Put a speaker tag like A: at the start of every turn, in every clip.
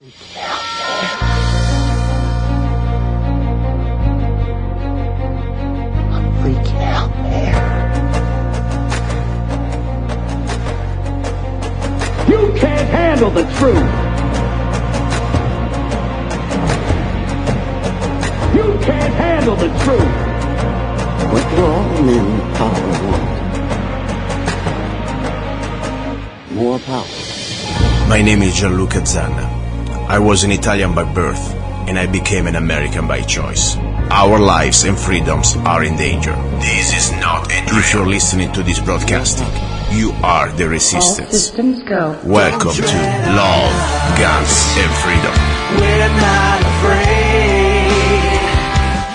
A: You can't handle the truth. You can't handle the truth.
B: What do all men power want? More power.
C: My name is luca-zanna. I was an Italian by birth, and I became an American by choice. Our lives and freedoms are in danger. This is not a drill. If you're listening to this broadcasting, you are the resistance.
D: All systems go.
C: Welcome to Love, Guns, and Freedom.
E: We're not afraid.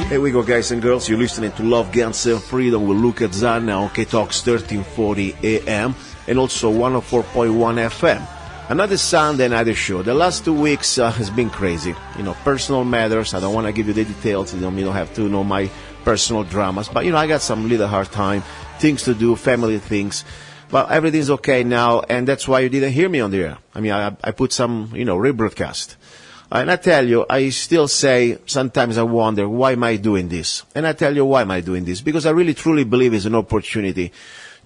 C: Here we go, guys and girls. You're listening to Love, Guns, and Freedom with luca-zanna on K-Talks 1340 AM and also 104.1 FM. Another Sunday, another show. The last 2 weeks has been crazy. Personal matters. I don't want to give you the details. You don't have to know my personal dramas. But, I got some little hard time, things to do, family things. But everything's okay now, and that's why you didn't hear me on the air. I put some, rebroadcast. And I tell you, I still say, sometimes I wonder, why am I doing this? And I tell you why am I doing this. Because I really truly believe it's an opportunity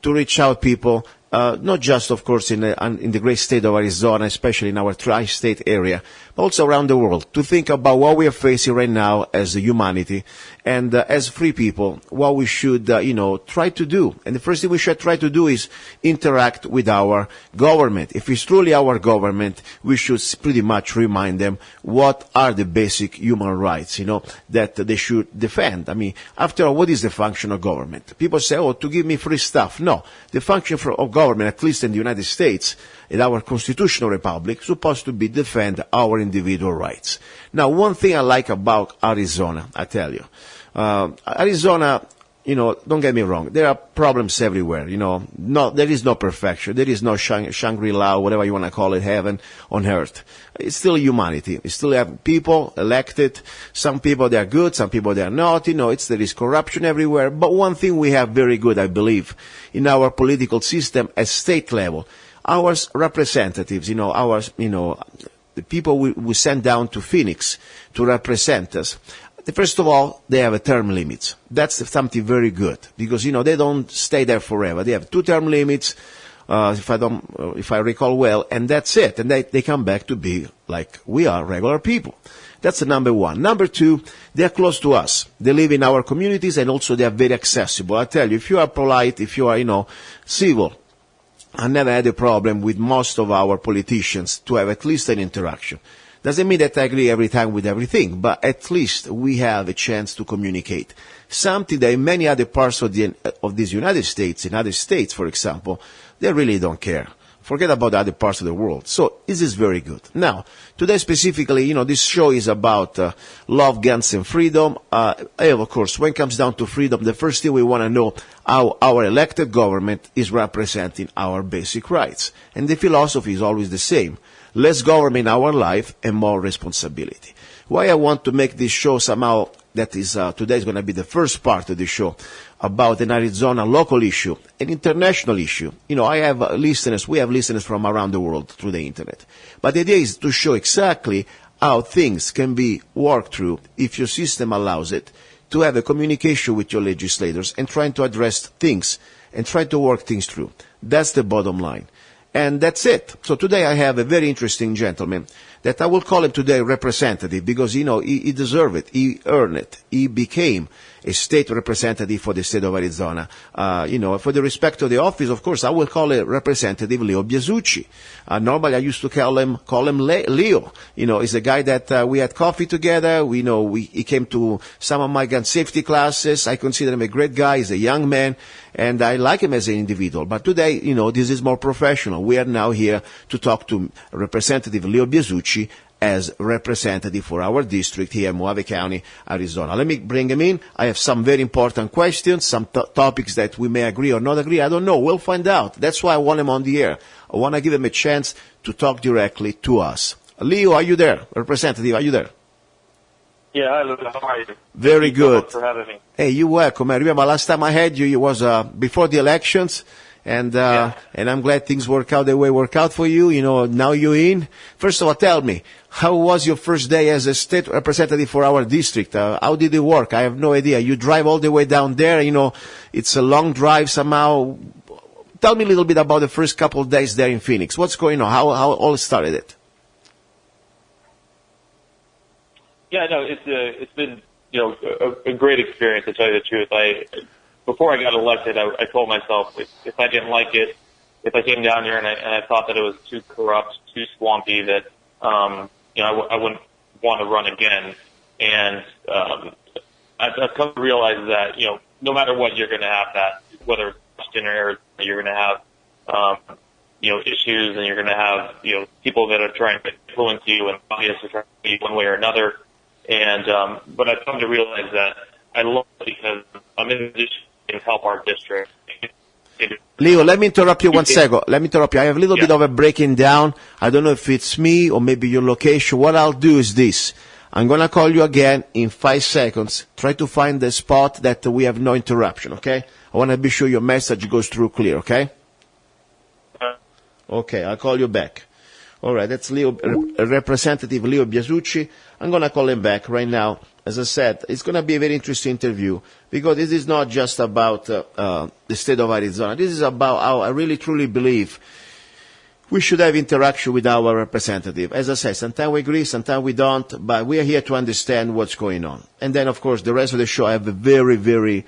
C: to reach out people, not just, of course, in the great state of Arizona, especially in our tri-state area, but also around the world, to think about what we are facing right now as a humanity and as free people, what we should, try to do. And the first thing we should try to do is interact with our government. If it's truly our government, we should pretty much remind them what are the basic human rights, that they should defend. After all, what is the function of government? People say, to give me free stuff. No, the function of government, at least in the United States, in our constitutional republic, supposed to be defend our individual rights. Now, one thing I like about Arizona, I tell you, Arizona, don't get me wrong, there are problems everywhere, there is no perfection, there is no Shangri-La, whatever you want to call it, heaven on earth. It's still humanity. We still have people elected, some people they are good, some people they are not, there is corruption everywhere, but one thing we have very good, I believe, in our political system at state level, our representatives, the people we send down to Phoenix to represent us, first of all, they have a term limit. That's something very good because, they don't stay there forever. They have 2 term limits, if I recall well, and that's it. And they come back to be like we are, regular people. That's the number one. Number 2, they are close to us. They live in our communities and also they are very accessible. I tell you, if you are polite, if you are, civil, I never had a problem with most of our politicians to have at least an interaction. Doesn't mean that I agree every time with everything, but at least we have a chance to communicate. Something that in many other parts of these United States, in other states, for example, they really don't care. Forget about other parts of the world. So this is very good. Now, today specifically, this show is about love, guns, and freedom. Of course, when it comes down to freedom, the first thing we want to know how our elected government is representing our basic rights. And the philosophy is always the same. Less government in our life and more responsibility. Why I want to make this show somehow, that is today is going to be the first part of the show, about an Arizona local issue, an international issue. I have listeners, we have listeners from around the world through the internet. But the idea is to show exactly how things can be worked through, if your system allows it, to have a communication with your legislators and trying to address things and try to work things through. That's the bottom line. And that's it. So today I have a very interesting gentleman that I will call him today representative because, he deserved it. He earned it. He became a state representative for the state of Arizona. For the respect of the office, of course, I will call it Representative Leo Biasucci. Normally I used to call him Leo. He's a guy that we had coffee together. He came to some of my gun safety classes. I consider him a great guy. He's a young man. And I like him as an individual. But today, this is more professional. We are now here to talk to Representative Leo Biasucci as representative for our district here in Mojave County, Arizona. Let me bring him in. I have some very important questions, some topics that we may agree or not agree. I don't know. We'll find out. That's why I want him on the air. I want to give him a chance to talk directly to us. Leo, are you there? Representative, are you there?
F: Yeah, hi, Luca. How are you?
C: Very good.
F: Thanks for having me.
C: Hey, you're welcome. I remember last time I had you, it was before the elections, And I'm glad things work out the way work out for you. Now you're in. First of all, tell me, how was your first day as a state representative for our district? How did it work? I have no idea. You drive all the way down there. It's a long drive somehow. Tell me a little bit about the first couple of days there in Phoenix. What's going on? How all started it?
F: Yeah, no, it's been a great experience, to tell you the truth. Before I got elected, I told myself if I didn't like it, if I came down here and I thought that it was too corrupt, too swampy, that I wouldn't want to run again. And I've come to realize that no matter what, you're going to have that, whether it's Washington or Arizona, you're going to have issues, and you're going to have people that are trying to influence you, and bias are trying to be one way or another. And but I've come to realize that I love it because I'm in a position to help our district.
C: Leo, let me interrupt you 1 second. Let me interrupt you. I have a little bit of a breaking down. I don't know if it's me or maybe your location. What I'll do is this. I'm going to call you again in 5 seconds. Try to find the spot that we have no interruption, okay? I want to be sure your message goes through clear, okay? Okay, I'll call you back. All right, that's Representative Leo Biasucci. I'm going to call him back right now. As I said, it's going to be a very interesting interview because this is not just about the state of Arizona. This is about how I really truly believe we should have interaction with our representative. As I said, sometimes we agree, sometimes we don't, but we are here to understand what's going on. And then, of course, the rest of the show I have a very, very,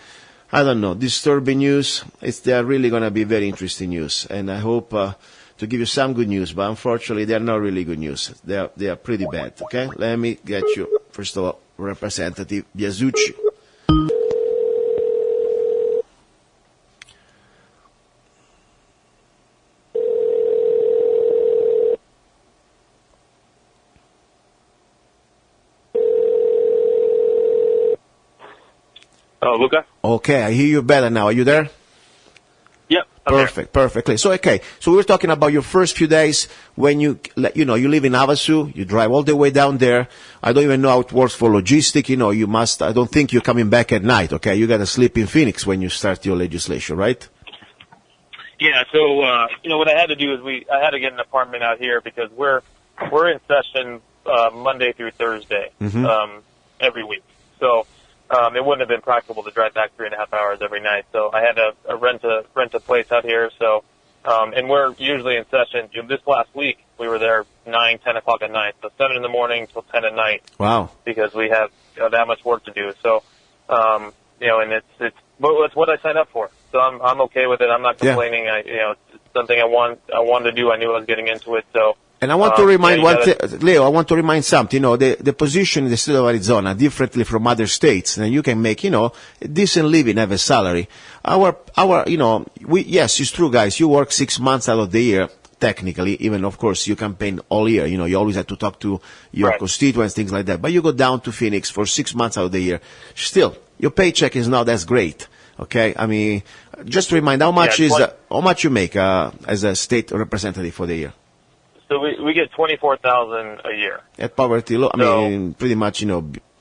C: disturbing news. They are really going to be very interesting news. And I hope to give you some good news, but unfortunately they are not really good news. They are pretty bad, okay? Let me get you, first of all, Representative Biasucci.
F: Oh, Luca?
C: Okay, I hear you better now. Are you there?
F: Yep.
C: Perfectly. So we were talking about your first few days when you live in Havasu, you drive all the way down there. I don't even know how it works for logistic. I don't think you're coming back at night, okay? You got to sleep in Phoenix when you start your legislation, right?
F: Yeah. So what I had to do is I had to get an apartment out here because we're in session Monday through Thursday every week. So. It wouldn't have been practical to drive back 3.5 hours every night, so I had to rent a place out here. So, and we're usually in session. This last week we were there 9, 10 o'clock at night, so 7 in the morning till 10 at night.
C: Wow!
F: Because we have that much work to do. So, and it's what I signed up for. So I'm okay with it. I'm not complaining. Yeah. It's something I wanted to do. I knew I was getting into it. So.
C: And I want to remind Leo, I want to remind something, the position in the state of Arizona, differently from other states, and you can make, a decent living, have a salary. Yes, it's true, guys, you work 6 months out of the year, technically, even, of course, you campaign all year, you always have to talk to your constituents, things like that, but you go down to Phoenix for 6 months out of the year, still, your paycheck is not as great, okay? I mean, just to remind, how much you make, as a state representative for the year?
F: So we get $24,000 a year.
C: At poverty law, pretty much,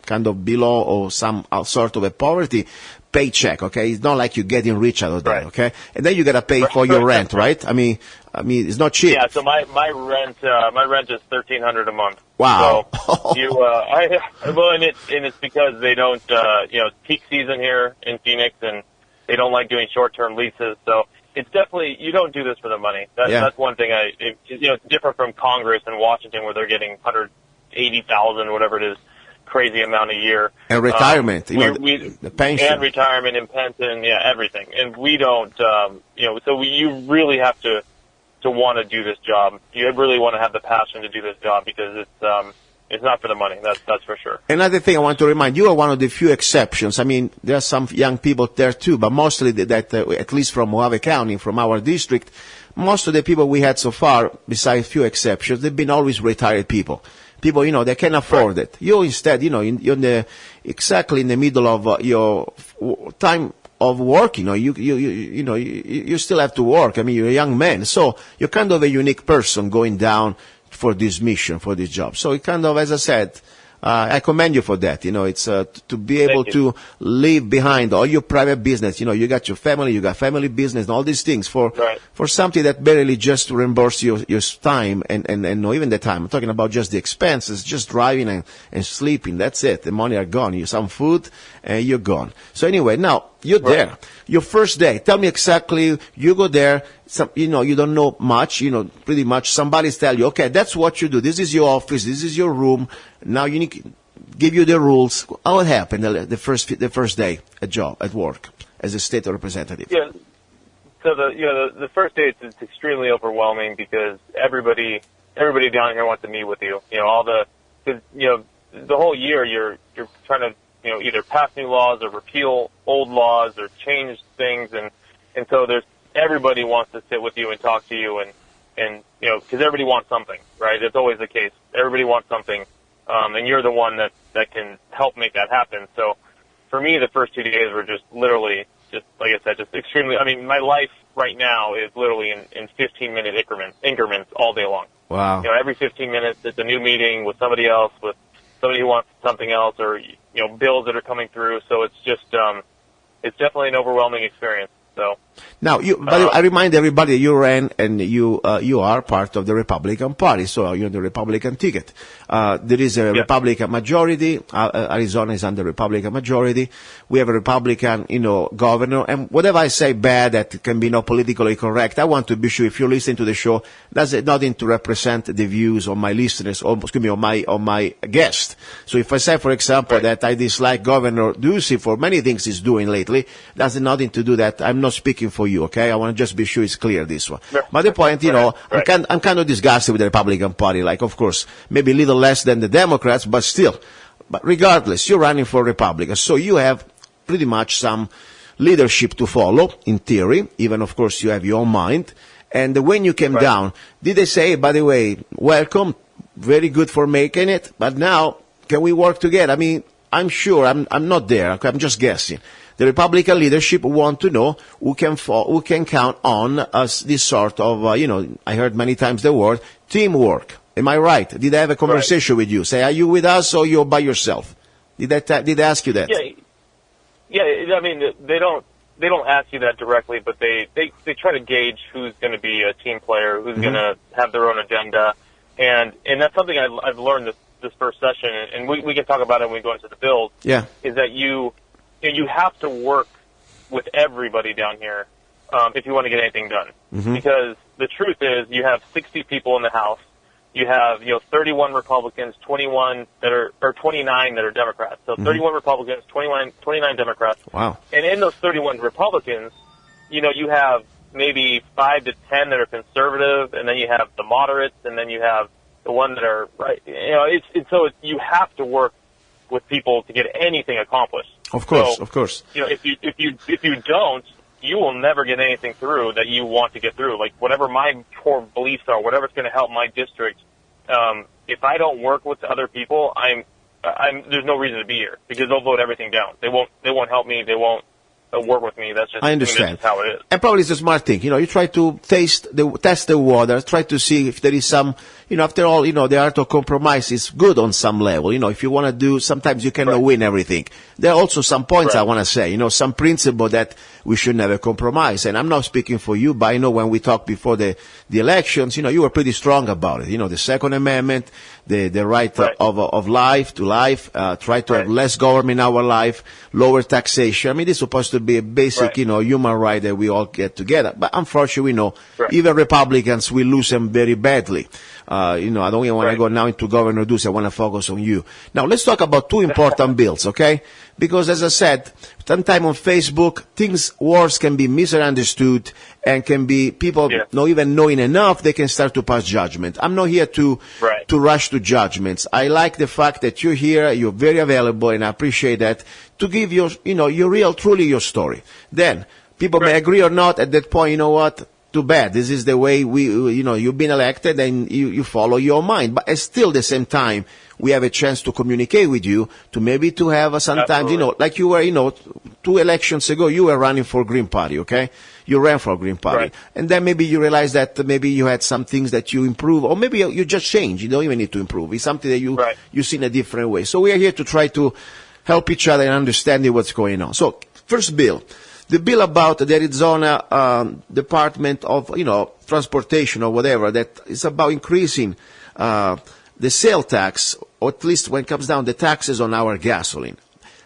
C: kind of below or some sort of a poverty paycheck, okay? It's not like you're getting rich out of that, okay? And then you gotta pay for your rent, right? I mean, it's not cheap.
F: Yeah, so my rent is $1,300 a month.
C: Wow.
F: So and it's because they don't, it's peak season here in Phoenix, and they don't like doing short-term leases, so. It's definitely, you don't do this for the money. That's one thing it's different from Congress in Washington where they're getting $180,000, whatever it is, crazy amount a year.
C: And retirement, the pension.
F: And retirement and pension, everything. And we don't, you really have to want to do this job. You really want to have the passion to do this job because it's not for the money, that's for sure.
C: Another thing I want to remind you are one of the few exceptions. I mean, there are some young people there too, but mostly at least from Mojave County, from our district, most of the people we had so far, besides few exceptions, they've been always retired people. People, they can afford it. You instead, you're exactly in the middle of your time of work, you still have to work. I mean, you're a young man, so you're kind of a unique person going down for this mission, for this job. So it kind of, as I said, I commend you for that. It's to be able
F: Thank you.
C: to leave behind all your private business. You got your family, you got family business, and all these things for
F: Right.
C: something that barely just to reimburse your time and not even the time. I'm talking about just the expenses, just driving and sleeping. That's it. The money are gone. You some food and you're gone. So anyway, now you're there. Your first day. Tell me exactly. You go there. You don't know much. Pretty much. Somebody's tell you, okay, that's what you do. This is your office. This is your room. Now you need to give you the rules. How it happened the first day at work as a state representative?
F: Yeah. So the first day it's extremely overwhelming because everybody down here wants to meet with you. Because the whole year you're trying to either pass new laws or repeal old laws or change things, and so everybody wants to sit with you and talk to you, and because everybody wants something, right? It's always the case. Everybody wants something, and you're the one that can help make that happen. So for me, the first 2 days were just literally, just like I said, just extremely. I mean, my life right now is literally in 15-minute increments all day long.
C: Wow.
F: Every 15 minutes, it's a new meeting with somebody else, with somebody who wants something else, or bills that are coming through. So it's just it's definitely an overwhelming experience. So
C: now, I remind everybody you ran and you are part of the Republican Party, so you're the Republican ticket. There is a Republican majority. Arizona is under Republican majority. We have a Republican, governor. And whatever I say bad that can be not politically correct, I want to be sure if you listen to the show, that's nothing to represent the views of my listeners, or excuse me, of my guest. So if I say, for example, that I dislike Governor Ducey for many things he's doing lately, that's nothing to do that. I'm not speaking for you, okay? I want to just be sure it's clear, this one. But the point, I'm kind of disgusted with the Republican Party. Like, of course, maybe a little less than the Democrats, but still. But regardless, you're running for Republicans, so you have pretty much some leadership to follow, in theory. Even, of course, you have your own mind. And when you came down, did they say, by the way, welcome, very good for making it, but now can we work together? I mean, I'm sure, I'm not there, okay? I'm just guessing. The Republican leadership want to know who can count on us this sort of, I heard many times the word teamwork. Am I right? Did I have a conversation with you? Say, are you with us or you're by yourself? Did I ask you that?
F: Yeah. I mean, they don't ask you that directly, but they try to gauge who's going to be a team player, who's going to have their own agenda, and that's something I've learned this first session, and we can talk about it when we go into the bills.
C: Yeah.
F: Is that you have to work with everybody down here if you want to get anything done. Because the truth is, you have 60 people in the House. You have 31 Republicans, 29 that are Democrats. So 31 Republicans, 29 Democrats.
C: Wow.
F: And in those 31 Republicans, you have maybe 5 to 10 that are conservative, and then you have the moderates, and then you have the one that are right. So you have to work with people to get anything accomplished.
C: Of course,
F: so,
C: of course.
F: If you don't, you will never get anything through that you want to get through. Like whatever my core beliefs are, whatever's going to help my district. If I don't work with other people, there's no reason to be here because they'll vote everything down. They won't help me. They won't work with me. That's just,
C: I understand.
F: That's just how it is.
C: And probably it's a smart thing. You try to test the water, try to see if there is some, after all, the art of compromise is good on some level. If you want to do, sometimes you cannot win everything. There are also some points I want to say, some principle that we should never compromise. And I'm not speaking for you, but I know when we talked before the elections, you were pretty strong about it. The Second Amendment, the right of life to life, try to have less government in our life, lower taxation. I mean, this is supposed to be a basic, human right that we all get together. But unfortunately, we know even Republicans will lose them very badly. I don't even want to go now into Governor Ducey. I want to focus on you. Now, let's talk about two important bills, okay? Because as I said, sometime on Facebook, words can be misunderstood and can be people not even knowing enough, they can start to pass judgment. I'm not here to rush to judgments. I like the fact that you're here, you're very available, and I appreciate that, to give truly your story. Then, people may agree or not, at that point, you know what? too bad. This is the way you've been elected and you follow your mind. But still, at the same time, we have a chance to communicate with you, to have sometimes,
F: Absolutely.
C: like you were, 2 elections ago, you were running for Green Party, okay? You ran for Green Party.
F: Right.
C: And then maybe you realize that maybe you had some things that you improve, or maybe you just change. You don't even need to improve. It's something that you see in a different way. So we are here to try to help each other and understand what's going on. So, first bill. The bill about the Arizona Department of, Transportation or whatever, that is about increasing the sale tax, or at least when it comes down the taxes on our gasoline.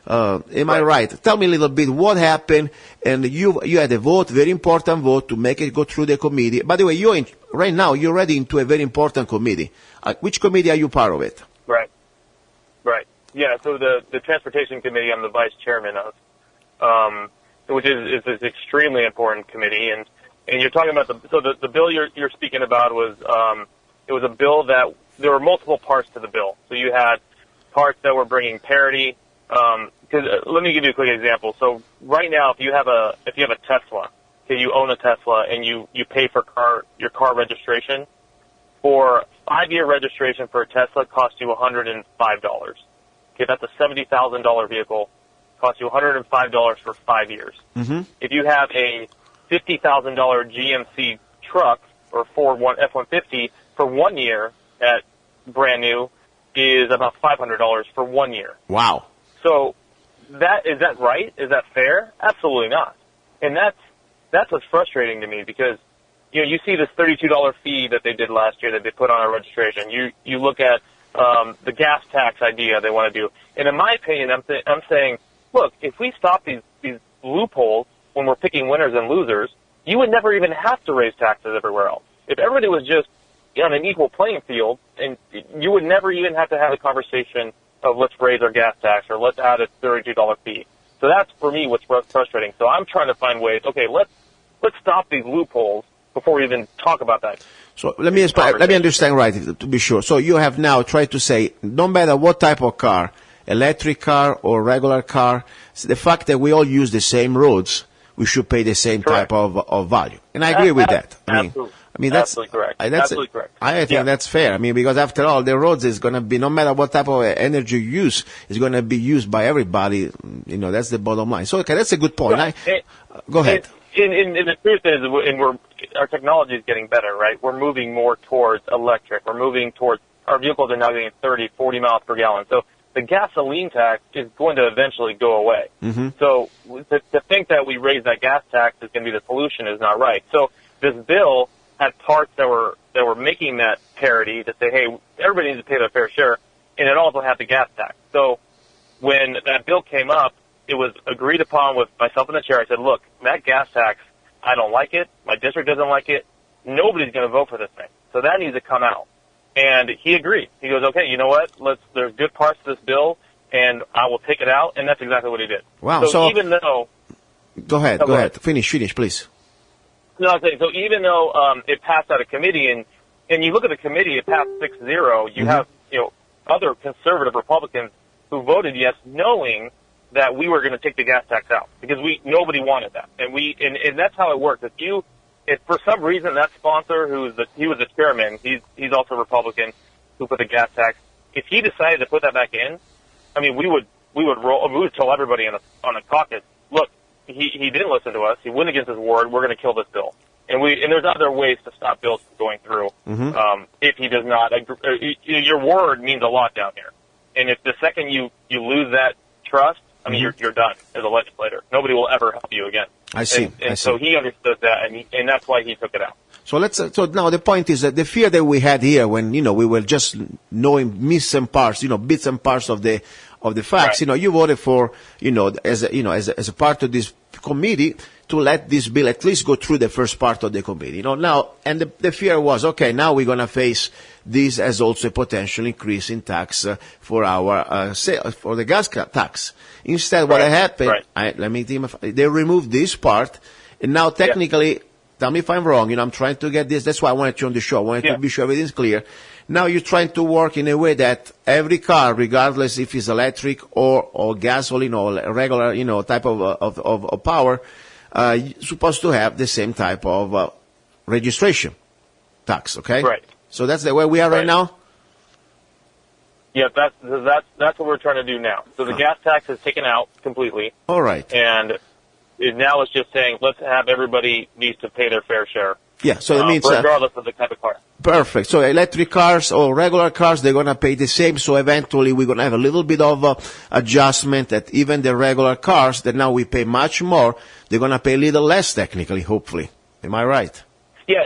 C: Am I right? Tell me a little bit what happened, and you had a vote, very important vote, to make it go through the committee. By the way, right now you're already into a very important committee. Which committee are you part of it?
F: Right. Yeah, so the Transportation Committee I'm the vice chairman of, which is an extremely important committee. And you're talking about the bill you're speaking about was, it was a bill that there were multiple parts to the bill. So you had parts that were bringing parity. Let me give you a quick example. So right now, if you have a Tesla, okay, you own a Tesla and you pay for your car registration, for 5-year registration for a Tesla costs you $105. Okay, that's a $70,000 vehicle, costs you $105 for 5 years.
C: Mm-hmm.
F: If you have a $50,000 GMC truck or Ford F-150 for 1 year at brand new is about $500 for 1 year.
C: Wow.
F: So is that right? Is that fair? Absolutely not. And that's what's frustrating to me, because you see this $32 fee that they did last year that they put on our registration. You look at the gas tax idea they want to do. And in my opinion, I'm saying, look, if we stop these loopholes when we're picking winners and losers, you would never even have to raise taxes everywhere else. If everybody was just on an equal playing field, and you would never even have to have a conversation of let's raise our gas tax or let's add a $32 fee. So that's, for me, what's frustrating. So I'm trying to find ways, okay, let's stop these loopholes before we even talk about that.
C: So let me understand right, to be sure. So you have now tried to say, no matter what type of car, electric car or regular car, the fact that we all use the same roads, we should pay the same
F: Correct.
C: type of value. And I agree with that. I mean, that's
F: absolutely correct.
C: Absolutely
F: correct.
C: I think that's fair. I mean, because after all, the roads is going to be, no matter what type of energy you use, is going to be used by everybody. That's the bottom line. So, okay, that's a good point.
F: Right.
C: Go ahead.
F: And the truth is, our technology is getting better, right? We're moving more towards electric. We're moving towards, our vehicles are now getting 30, 40 miles per gallon. So the gasoline tax is going to eventually go away.
C: Mm-hmm.
F: So to think that we raise that gas tax is going to be the solution is not right. So this bill had parts that were making that parity to say, hey, everybody needs to pay their fair share, and it also had the gas tax. So when that bill came up, it was agreed upon with myself and the chair. I said, look, that gas tax, I don't like it. My district doesn't like it. Nobody's going to vote for this thing. So that needs to come out. And he agreed. He goes, okay, you know what? There's good parts to this bill, and I will take it out. And that's exactly what he did.
C: Wow.
F: So even though...
C: Go ahead. Finish, please.
F: No, I'm saying, so even though it passed out of committee, and you look at the committee, it passed 6-0, you have other conservative Republicans who voted yes, knowing that we were going to take the gas tax out, because nobody wanted that, and that's how it works. If for some reason that sponsor, he was the chairman, he's also Republican, who put the gas tax, if he decided to put that back in, I mean, we would tell everybody on a caucus, look, he didn't listen to us. He went against his word. We're going to kill this bill. And there's other ways to stop bills from going through.
C: Mm-hmm.
F: If he does not, your word means a lot down here. And if the second you lose that trust, I mean, you're done as a legislator. Nobody will ever help you again.
C: I see.
F: So he understood that, and that's why he took it out.
C: So so now the point is that the fear that we had here when, we were just knowing bits and parts of the facts,
F: right.
C: You voted for, as a part of this committee to let this bill at least go through the first part of the committee, now, and the fear was, okay, now we're going to face this as also a potential increase in tax for our for the gas tax. Instead, what happened, they removed this part, and now technically, tell me if I'm wrong, I'm trying to get this, that's why I wanted you on the show, I wanted to be sure everything's clear. Now you're trying to work in a way that every car, regardless if it's electric or gasoline or regular, type of power, supposed to have the same type of registration tax, okay?
F: Right.
C: So that's the way we are right now?
F: Yeah, that's what we're trying to do now. So the gas tax is taken out completely.
C: All right.
F: And now it's just saying let's have everybody needs to pay their fair share.
C: Yeah, so it means...
F: regardless of the type of car.
C: Perfect. So electric cars or regular cars, they're going to pay the same. So eventually we're going to have a little bit of adjustment that even the regular cars that now we pay much more, they're going to pay a little less technically, hopefully. Am I right?
F: Yeah,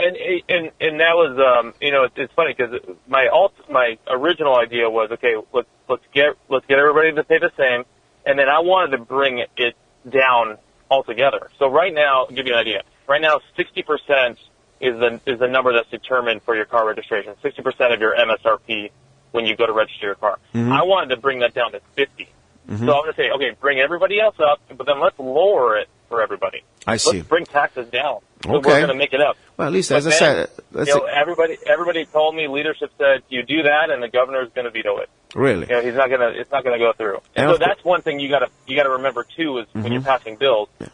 F: and that was it's funny because my original idea was okay, let's get everybody to pay the same, and then I wanted to bring it down altogether. So right now, I'll give you an idea. Right now, 60% is the number that's determined for your car registration. 60% of your MSRP when you go to register your car. Mm-hmm. I wanted to bring that down to 50. Mm-hmm. So I'm going to say, okay, bring everybody else up, but then let's lower it for everybody.
C: I see.
F: Let's bring taxes down. So
C: okay.
F: We're going to make it up.
C: Well, at least, as I said,
F: everybody told me, leadership said, you do that, and the governor's going to veto it.
C: Really?
F: It's not going to go through. And so that's one thing you got to remember too is when you're passing bills. Yeah.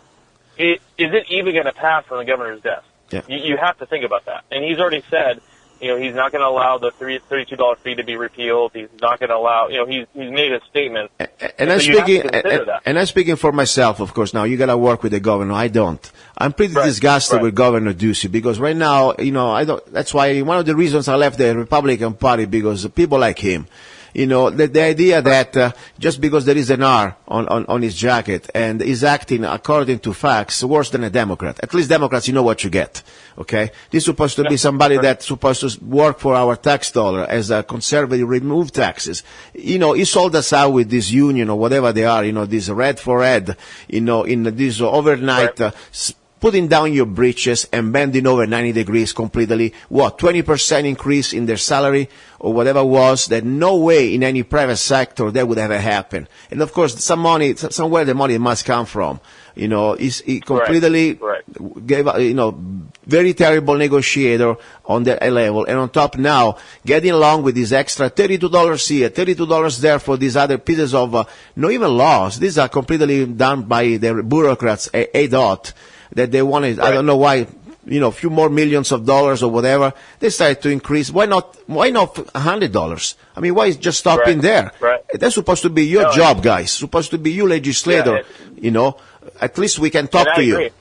F: Is it even going to pass on the governor's desk?
C: Yeah.
F: You have to think about that. And he's already said, he's not going to allow the $32 fee to be repealed. He's not going to allow, he's made a statement.
C: And I'm speaking for myself, of course. Now, you got to work with the governor. I don't. I'm pretty disgusted with Governor Ducey because right now, that's why one of the reasons I left the Republican Party because people like him. The idea that just because there is an R on his jacket and he's acting according to facts worse than a Democrat. At least Democrats, you know what you get, okay? This is supposed to be somebody that's supposed to work for our tax dollar as a conservative, remove taxes. He sold us out with this union or whatever they are, this red for red, in this overnight putting down your breeches and bending over 90 degrees completely, 20% increase in their salary or whatever was, that no way in any private sector that would ever happen. And of course, somewhere the money must come from. He completely gave, very terrible negotiator on that level. And on top now, getting along with this extra $32 here, $32 there for these other pieces of, not even laws. These are completely done by the bureaucrats, ADOT. That they wanted, I don't know why, a few more millions of dollars or whatever. They started to increase. Why not $100? I mean, why is just stopping there?
F: Right.
C: That's supposed to be your job, guys. Supposed to be you, legislator. At least we can talk to you.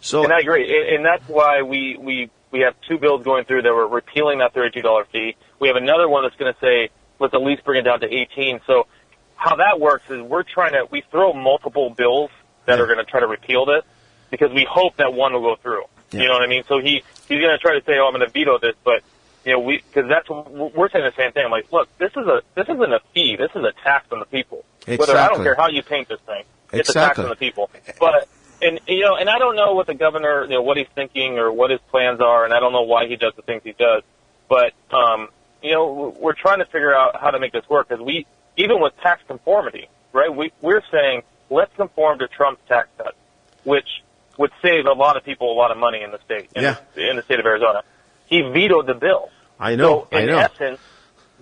C: So.
F: And I agree. And that's why we have two bills going through that were repealing that $32 fee. We have another one that's going to say, let's at least bring it down to 18. So how that works is we throw multiple bills that are going to try to repeal this, because we hope that one will go through. Yeah. You know what I mean? So he's going to try to say, I'm going to veto this, but because we're saying the same thing. I'm like, look, this isn't a fee. This is a tax on the people.
C: Exactly.
F: Whether I don't care how you paint this thing, it's a tax on the people. But and I don't know what the governor, what he's thinking or what his plans are, and I don't know why he does the things he does. But we're trying to figure out how to make this work because even with tax conformity, right? We're saying let's conform to Trump's tax cuts, which would save a lot of people a lot of money in the state, in the state of Arizona. He vetoed the bill.
C: I know.
F: So in essence,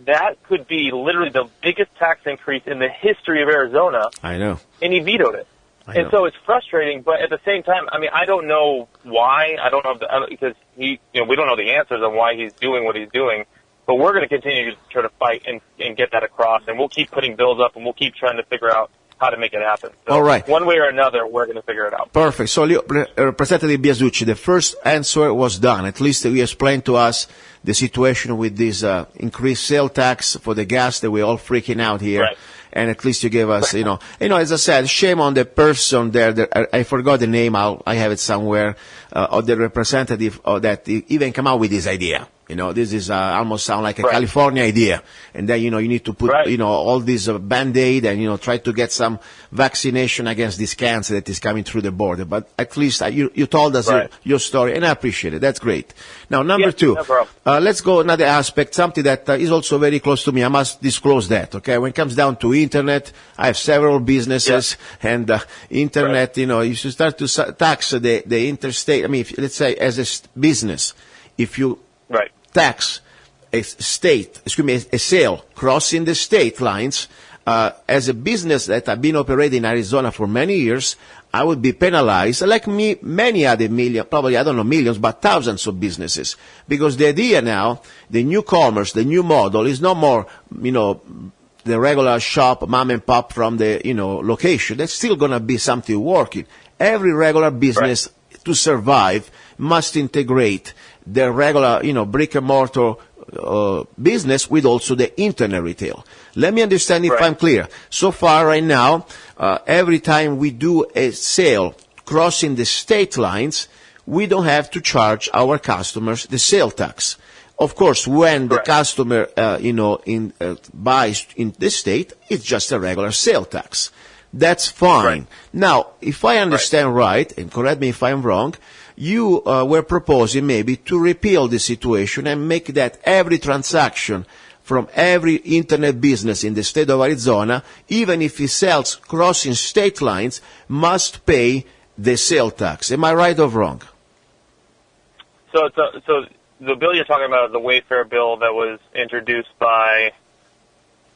F: that could be literally the biggest tax increase in the history of Arizona.
C: I know.
F: And he vetoed it. And so it's frustrating, but at the same time, I mean, I don't know why. I don't know because we don't know the answers on why he's doing what he's doing. But we're going to continue to try to fight and get that across, and we'll keep putting bills up, and we'll keep trying to figure out how to make it happen. So
C: all right.
F: One way or another, we're going to figure it out.
C: Perfect. So, Representative Biasucci, the first answer was done. At least you explained to us the situation with this increased sale tax for the gas that we're all freaking out here.
F: Right.
C: And at least you gave us, as I said, shame on the person there. I forgot the name. I have it somewhere. Of the representative that even come out with this idea. This is almost sound like a California idea. And then, you need to put, all this Band-Aid and, try to get some vaccination against this cancer that is coming through the border. But at least you told us your story, and I appreciate it. That's great. Now, number two, let's go another aspect, something that is also very close to me. I must disclose that, okay? When it comes down to internet, I have several businesses, and internet, you should start to tax the interstate. I mean, let's say as a business, if you tax a sale crossing the state lines, as a business that I've been operating in Arizona for many years, I would be penalized like me, many other probably, I don't know, millions, but thousands of businesses. Because the idea now, the new commerce, the new model is no more, the regular shop, mom and pop from the, location. That's still going to be something working. Every regular business to survive must integrate the regular, brick and mortar business with also the internet retail. Let me understand if I'm clear. So far right now, every time we do a sale crossing the state lines, we don't have to charge our customers the sale tax. Of course, when the customer, buys in the state, it's just a regular sale tax. That's fine. Now, if I understand right, and correct me if I'm wrong, you were proposing maybe to repeal the situation and make that every transaction from every internet business in the state of Arizona, even if it sells crossing state lines, must pay the sale tax. Am I right or wrong?
F: So the bill you're talking about is the Wayfair bill that was introduced by,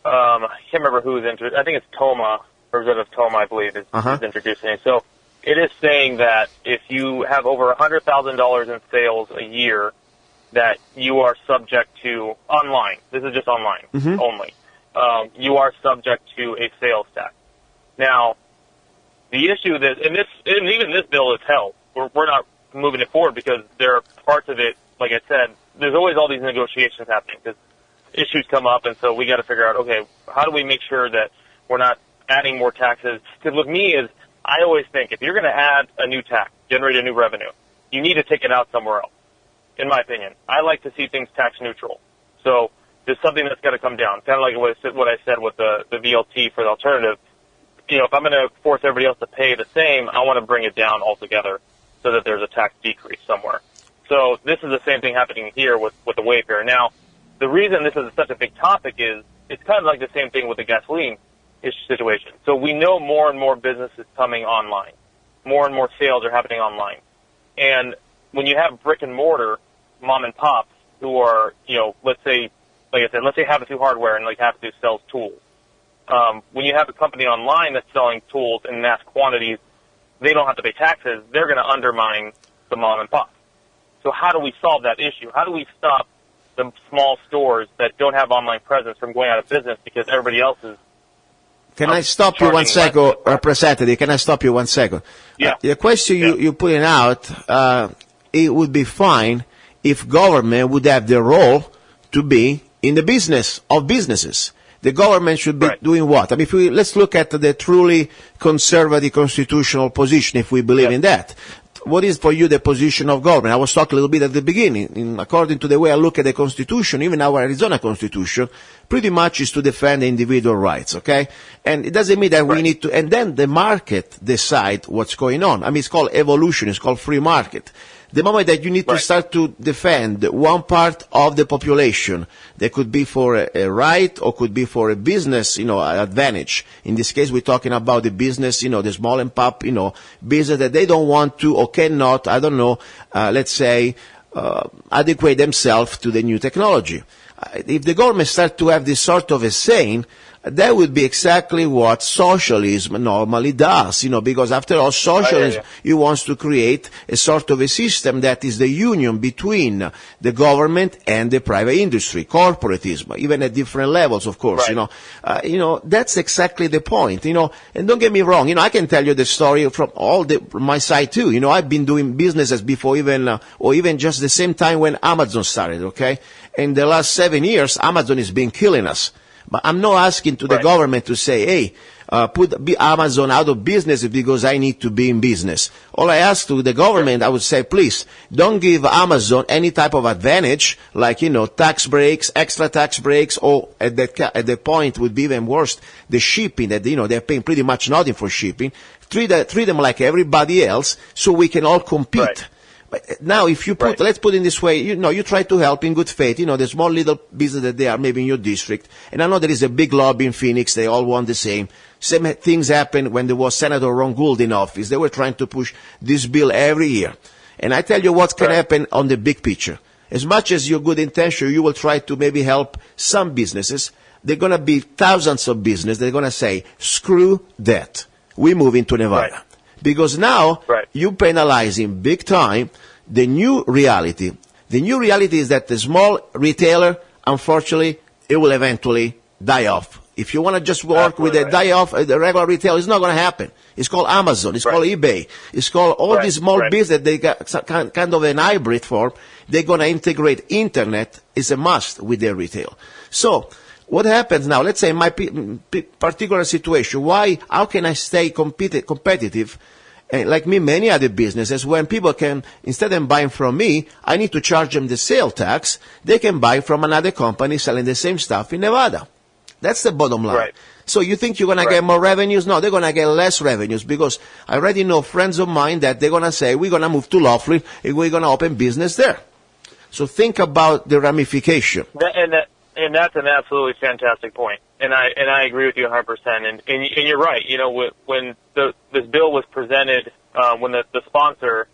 F: I can't remember who was introduced. I think it's Toma, Representative Toma, I believe, is introducing it. So it is saying that if you have over $100,000 in sales a year, that you are subject to online. This is just online only. You are subject to a sales tax. Now, the issue that, and even this bill is held. We're not moving it forward because there are parts of it, like I said, there's always all these negotiations happening because issues come up, and so we got to figure out, okay, how do we make sure that we're not adding more taxes? Because with me is, I always think if you're going to add a new tax, generate a new revenue, you need to take it out somewhere else. In my opinion, I like to see things tax neutral. So there's something that's got to come down. Kind of like what I said with the VLT for the alternative. If I'm going to force everybody else to pay the same, I want to bring it down altogether so that there's a tax decrease somewhere. So this is the same thing happening here with the Wayfair. Now, the reason this is such a big topic is it's kind of like the same thing with the gasoline situation. So we know more and more businesses coming online. More and more sales are happening online. And when you have brick and mortar mom and pops who are, let's say, like I said, let's say Havasu Hardware and like Havasu sells tools. When you have a company online that's selling tools in mass quantities, they don't have to pay taxes. They're going to undermine the mom and pop. So how do we solve that issue? How do we stop the small stores that don't have online presence from going out of business because everybody else is?
C: Can I stop you 1 second, Representative? Can I stop you 1 second?
F: Yeah.
C: The question you're putting out, it would be fine if government would have the role to be in the business of businesses. The government should be doing what? I mean, let's look at the truly conservative constitutional position, if we believe in that. What is for you the position of government? I was talking a little bit at the beginning. According to the way I look at the Constitution, even our Arizona Constitution, pretty much is to defend individual rights, okay? And it doesn't mean that we need to, and then the market decide what's going on. I mean, it's called evolution, it's called free market. The moment that you need to start to defend one part of the population, that could be for a right or could be for a business, advantage. In this case, we're talking about the business, the small and pop, business that they don't want to or cannot, let's say, adequate themselves to the new technology. If the government starts to have this sort of a saying, that would be exactly what socialism normally does, because after all, socialism, it wants to create a sort of a system that is the union between the government and the private industry, corporatism, even at different levels, of course, that's exactly the point, and don't get me wrong, I can tell you the story from my side too, I've been doing businesses before or even just the same time when Amazon started, okay? In the last 7 years, Amazon has been killing us. But I'm not asking to the government to say, hey, put Amazon out of business because I need to be in business. All I ask to the government, I would say, please, don't give Amazon any type of advantage, like, tax breaks, extra tax breaks, or at that point would be even worse, the shipping that, they're paying pretty much nothing for shipping. Treat them like everybody else so we can all compete. Right. But now, if you let's put it in this way, you try to help in good faith, the small little business that they are maybe in your district. And I know there is a big lobby in Phoenix. They all want the same. Same things happened when there was Senator Ron Gould in office. They were trying to push this bill every year. And I tell you what can happen on the big picture. As much as your good intention, you will try to maybe help some businesses. There are going to be thousands of businesses. They're going to say, screw that. We move into Nevada. Because now
F: Right.
C: you penalizing big time the new reality. The new reality is that the small retailer, unfortunately, it will eventually die off. If you want to just work
F: Absolutely
C: with a
F: right.
C: die off, the regular retail, it's not going to happen. It's called Amazon. It's called eBay. It's called all
F: Right.
C: these small
F: Right.
C: business. They got some kind of an hybrid form. They're going to integrate internet is a must with their retail. So what happens now? Let's say my particular situation. How can I stay competitive? Like me, many other businesses, when people can, instead of buying from me, I need to charge them the sale tax. They can buy from another company selling the same stuff in Nevada. That's the bottom line.
F: Right.
C: So you think you're going to get more revenues? No, they're going to get less revenues because I already know friends of mine that they're going to say, we're going to move to Laughlin and we're going to open business there. So think about the ramification.
F: And that's an absolutely fantastic point. And I agree with you 100%. And you're right. You know, when this bill was presented, when the sponsor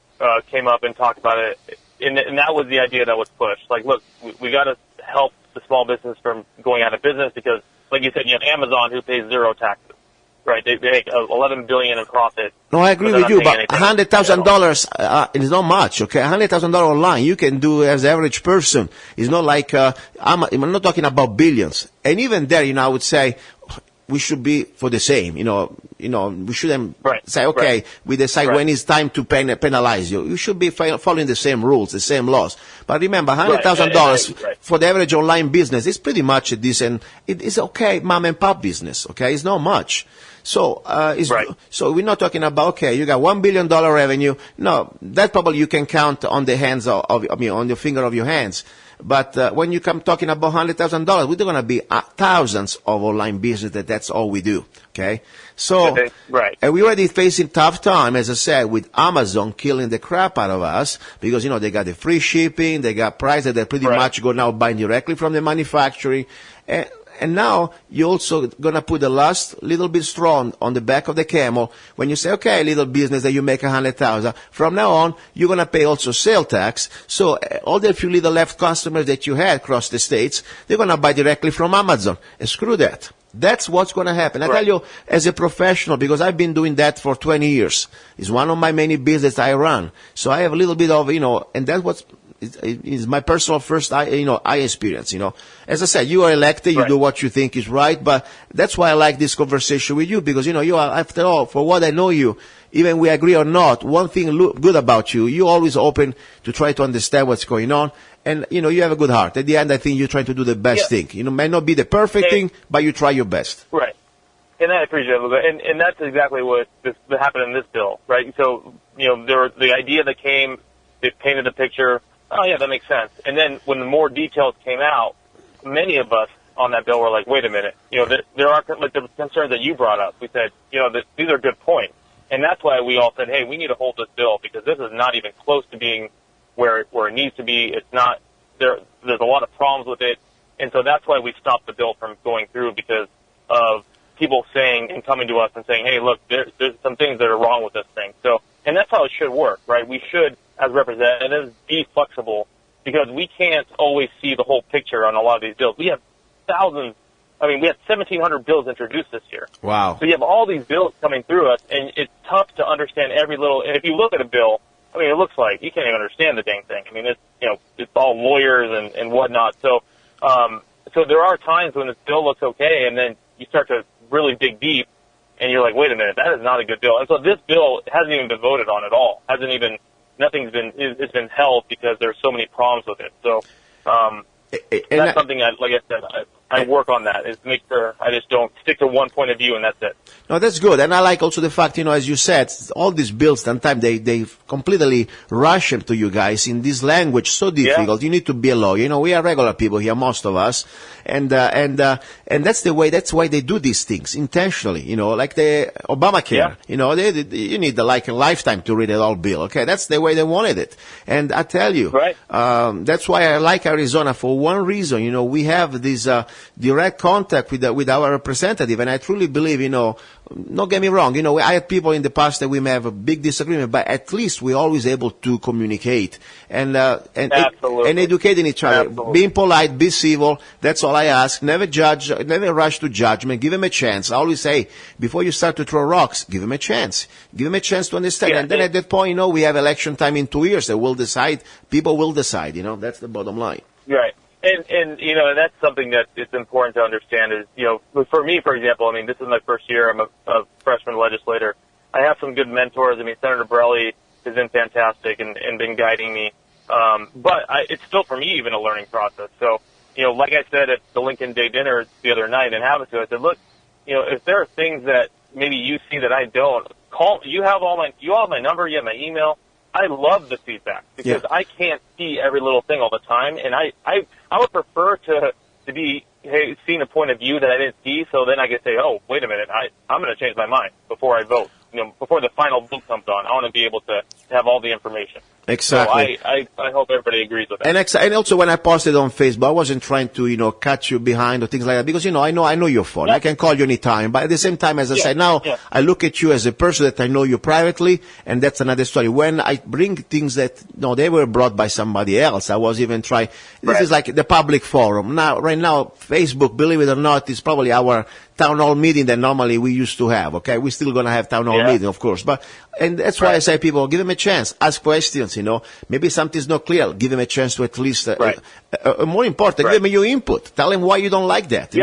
F: came up and talked about it, and that was the idea that was pushed. Like, look, we got to help the small business from going out of business because, like you said, you have Amazon who pays zero taxes. Right, they make $11 billion in profit.
C: No, I agree with you, but $100,000 is not much. Okay, $100,000 online you can do as an average person. It's not like I'm not talking about billions. And even there, you know, I would say we should be for the same. You know, we shouldn't say, okay, we decide when it's time to penalize you. You should be following the same rules, the same laws. But remember, $100,000 for the average online business is pretty much a decent. It's okay, mom and pop business. Okay, it's not much. So, so we're not talking about, okay, you got $1 billion revenue. No, that probably you can count on the hands on the finger of your hands. But when you come talking about $100,000, we're going to be thousands of online business. That's all we do. Okay, so and we're already facing tough time, as I said, with Amazon killing the crap out of us because you know they got the free shipping, they got prices that pretty much go now buying directly from the manufacturing. And now you're also going to put the last little bit straw on the back of the camel when you say, okay, little business that you make $100,000. From now on, you're going to pay also sale tax. So all the few little left customers that you had across the states, they're going to buy directly from Amazon. And screw that. That's what's going to happen. I tell you, as a professional, because I've been doing that for 20 years. It's one of my many businesses I run. So I have a little bit of, and that's what's, is my personal first eye experience. As I said, you are elected, you do what you think is right, but that's why I like this conversation with you because you are, after all, for what I know you, even we agree or not, one thing good about you, you're always open to try to understand what's going on, and you have a good heart. At the end, I think you're trying to do the best thing. May not be the perfect thing, but you try your best.
F: Right. And I appreciate it, Luca. And that's exactly what happened in this bill, right? So, the idea that came, it painted a picture. Oh, yeah, that makes sense. And then when the more details came out, many of us on that bill were like, wait a minute. There are like the concerns that you brought up. We said, these are good points. And that's why we all said, hey, we need to hold this bill because this is not even close to being where it needs to be. It's not, there's a lot of problems with it. And so that's why we stopped the bill from going through because of people saying and coming to us and saying, hey, look, there's some things that are wrong with this thing. So, and that's how it should work, right? We should, as representatives, be flexible because we can't always see the whole picture on a lot of these bills. We have thousands. We had 1,700 bills introduced this year.
C: Wow.
F: So you have all these bills coming through us, and it's tough to understand every little. And if you look at a bill, it looks like you can't even understand the dang thing. It's all lawyers and whatnot. So, so there are times when this bill looks okay, and then you start to really dig deep, and you're like, wait a minute, that is not a good bill. And so this bill hasn't even been voted on at all. It's been held because there's so many problems with it. So, that's something like I said, I work on that is make sure I just don't stick to one point of view and that's it.
C: No, that's good. And I like also the fact, as you said, all these bills, sometimes they completely rush them to you guys in this language so difficult. You need to be a lawyer. We are regular people here, most of us. And that's why they do these things intentionally, like the Obamacare. You need like a lifetime to read it all bill. Okay. That's the way they wanted it. And I tell you, that's why I like Arizona for one reason. We have this, direct contact with our representative. And I truly believe, don't get me wrong, I had people in the past that we may have a big disagreement, but at least we're always able to communicate and educating each other.
F: Absolutely.
C: Being polite, be civil. That's all I ask. Never judge, never rush to judgment. Give them a chance. I always say, before you start to throw rocks, give them a chance. Give them a chance to understand.
F: Yeah,
C: and then at that point, we have election time in 2 years that will decide. People will decide. That's the bottom line.
F: Right. And that's something that it's important to understand is, for me, for example, this is my first year. I'm a freshman legislator. I have some good mentors. Senator Borelli has been fantastic and been guiding me. But it's still, for me, even a learning process. So, like I said at the Lincoln Day dinner the other night in Havasu, I said, look, if there are things that maybe you see that I don't, call. You have my number, you have my email. I love the feedback because I can't see every little thing all the time, and I would prefer to be seeing a point of view that I didn't see, so then I can say, oh, wait a minute, I'm going to change my mind before I vote. Before the final vote comes on, I want to be able to have all the information.
C: Exactly.
F: So I hope everybody agrees with that.
C: And also when I posted on Facebook, I wasn't trying to, catch you behind or things like that because, I know your phone. I can call you anytime. But at the same time, as I said, now I look at you as a person that I know you privately, and that's another story. When I bring things that, they were brought by somebody else, I was even trying, this is like the public forum. Right now, Facebook, believe it or not, is probably our town hall meeting that normally we used to have, okay? We're still going to have town hall meeting, of course. And that's why I say people, give them a chance. Ask questions, Maybe something's not clear. Give them a chance to at least, more important, give them your input. Tell them why you don't like that,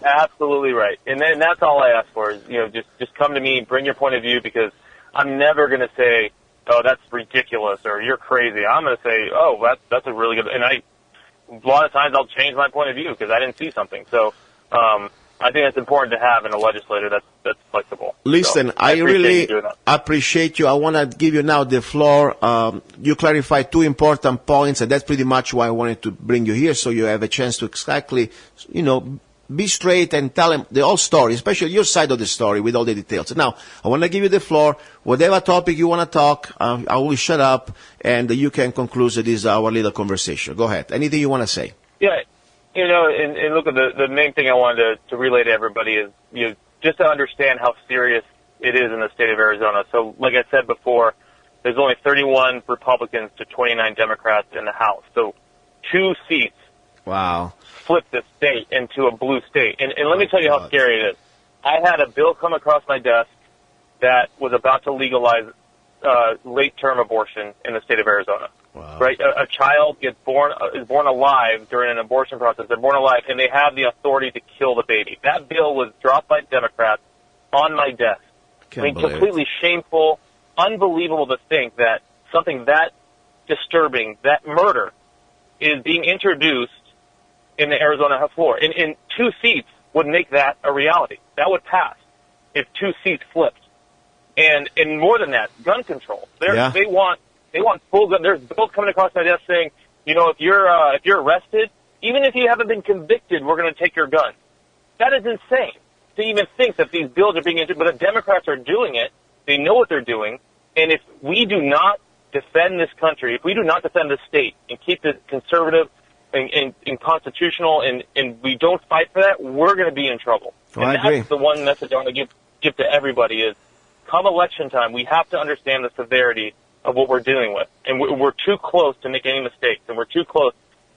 F: Absolutely right. And then that's all I ask for is, just come to me, bring your point of view, because I'm never going to say, oh, that's ridiculous or you're crazy. I'm going to say, oh, that's a really good, and a lot of times I'll change my point of view because I didn't see something. So, I think that's important to have in a legislator that's flexible.
C: Listen,
F: so,
C: I really appreciate you. I want to give you now the floor. You clarified 2 important points, and that's pretty much why I wanted to bring you here, so you have a chance to exactly, be straight and tell them the whole story, especially your side of the story with all the details. Now, I want to give you the floor. Whatever topic you want to talk, I will shut up, and you can conclude this our little conversation. Go ahead. Anything you want to say?
F: Yeah. And look, the main thing I wanted to relay to everybody is, just to understand how serious it is in the state of Arizona. So, like I said before, there's only 31 Republicans to 29 Democrats in the House. So, 2 seats.
C: Wow.
F: Flip the state into a blue state. And let me tell you how scary it is. I had a bill come across my desk that was about to legalize late-term abortion in the state of Arizona.
C: Wow.
F: Right? A child is born alive during an abortion process. They're born alive, and they have the authority to kill the baby. That bill was dropped by Democrats on my desk. Completely shameful, unbelievable to think that something that disturbing, that murder, is being introduced in the Arizona floor. And 2 seats would make that a reality. That would pass if 2 seats flipped. And more than that, gun control. They want full gun. There's bills coming across my desk saying, if you're arrested, even if you haven't been convicted, we're going to take your gun. That is insane to even think that these bills are being introduced. But the Democrats are doing it. They know what they're doing. And if we do not defend this country, if we do not defend the state and keep it conservative and constitutional, and we don't fight for that, we're going to be in trouble.
C: Well,
F: and
C: I agree.
F: That's the one message I want to give to everybody is, come election time, we have to understand the severity of what we're dealing with. And we're too close to make any mistakes, and we're too close